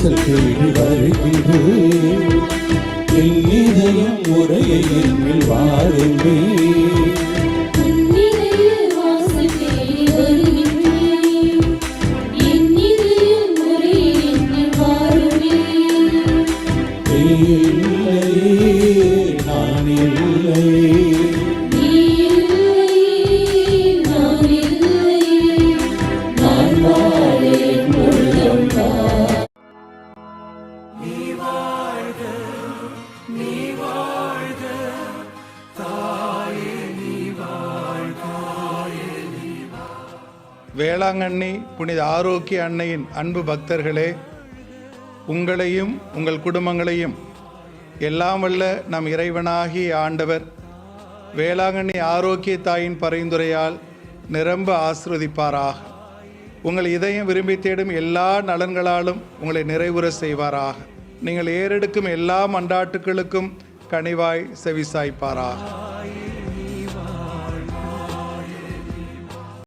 வாசல் தேடி வருகின்றேன். என் இதயம் முறையை என்னில் வாருமே. நான் இல்லை, நான் வாழேன் உள்ளம் தான். நீ வாழ்க, நீ வாழ்க, தாயே நீ வாழ்க. வேளாங்கண்ணி புனித ஆரோக்கிய அன்னையின் அன்பு பக்தர்களே, உங்களையும் உங்கள் குடும்பங்களையும் எல்லாம் வல்ல நம் இறைவனாகிய ஆண்டவர் வேளாங்கண்ணி ஆரோக்கிய தாயின் பரிந்துரையால் நிரம்ப ஆசீர்வதிப்பாராக. உங்கள் இதயம் விரும்பி தேடும் எல்லா நலன்களாலும் உங்களை நிறைவுற செய்வாராக. நீங்கள் ஏறெடுக்கும் எல்லா மன்றாட்டுகளுக்கும் கனிவாய் செவிசாய்ப்பாராக.